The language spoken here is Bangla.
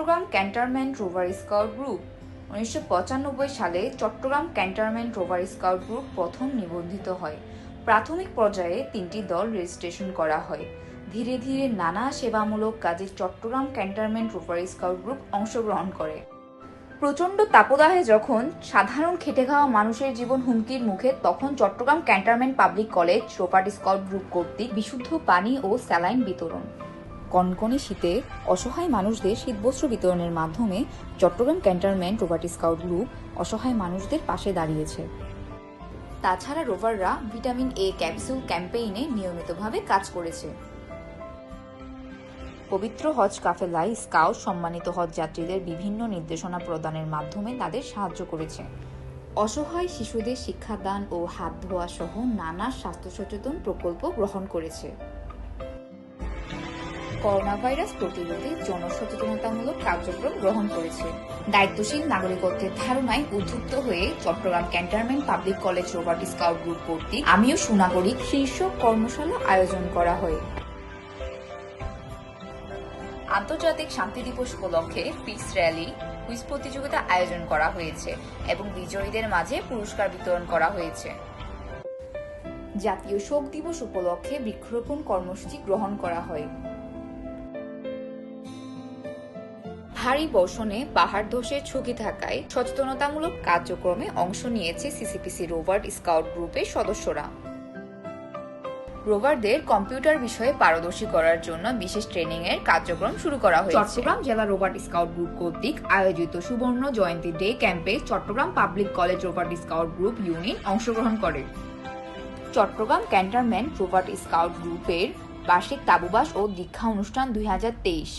Chittagong cantonment rover scout group 1995 সালে Chittagong cantonment rover scout group প্রথম নিবন্ধিত হয়। প্রাথমিক পর্যায়ে 3টি দল রেজিস্ট্রেশন করা হয়। ধীরে ধীরে নানা সেবামূলক কাজে Chittagong cantonment rover scout group অংশগ্রহণ করে। প্রচণ্ড তাপদাহে যখন সাধারণ খেটে খাওয়া মানুষের জীবন হুমকির মুখে, তখন Chittagong cantonment public college rover scout group কর্তৃক বিশুদ্ধ পানি ও স্যালাইন বিতরণ, কনকনে শীতে অসহায় মানুষদের শীতবস্ত্র বিতরণের মাধ্যমে Chittagong cantonment rover scout group অসহায় মানুষদের পাশে দাঁড়িয়েছে। তাছাড়া রোভাররা ভিটামিন এ ক্যাপসুল ক্যাম্পেইনে নিয়মিতভাবে কাজ করেছে। পবিত্র হজ কাফেলায় স্কাউট সম্মানিত হজ যাত্রীদের বিভিন্ন নির্দেশনা প্রদানের মাধ্যমে তাদের সাহায্য করেছে। অসহায় শিশুদের শিক্ষাদান ও হাত ধোয়া সহ নানা স্বাস্থ্য সচেতন প্রকল্প গ্রহণ করেছে। করোনা ভাইরাস প্রতিরোধে জনসচেতনতামূলক কার্যক্রম গ্রহণ করেছে। দায়িত্বশীল নাগরিকত্বের ধারণায় উদ্বুদ্ধ হয়ে Chittagong cantonment public college rover scout group কর্তৃক আমিও সুনাগরিক শীর্ষক কর্মশালা আয়োজন করা হয়। আন্তর্জাতিক শান্তি দিবস উপলক্ষে পিস র্যালি, কুইজ প্রতিযোগিতা আয়োজন করা হয়েছে এবং বিজয়ীদের মাঝে পুরস্কার বিতরণ করা হয়েছে। জাতীয় শোক দিবস উপলক্ষে বৃক্ষরোপণ কর্মসূচি গ্রহণ করা হয়। ভারী বর্ষণে পাহাড় ধসের ঝুঁকি থাকায় সচেতনতামূলক কার্যক্রমে অংশ নিয়েছে সিসিপিসি রোভার স্কাউট গ্রুপের সদস্যরা। রোভারদের কম্পিউটার বিষয়ে পারদর্শী করার জন্য বিশেষ ট্রেনিং এর কার্যক্রম শুরু করা হয়েছে। চট্টগ্রাম জেলা রোভার স্কাউট গ্রুপ কর্তৃক আয়োজিত সুবর্ণ জয়ন্তী ডে ক্যাম্পে Chittagong public college rover scout group unit অংশগ্রহণ করে। চট্টগ্রাম ক্যান্টনমেন্ট রোভার স্কাউট গ্রুপের বার্ষিক তাবুবাস ও দীক্ষা অনুষ্ঠান 2023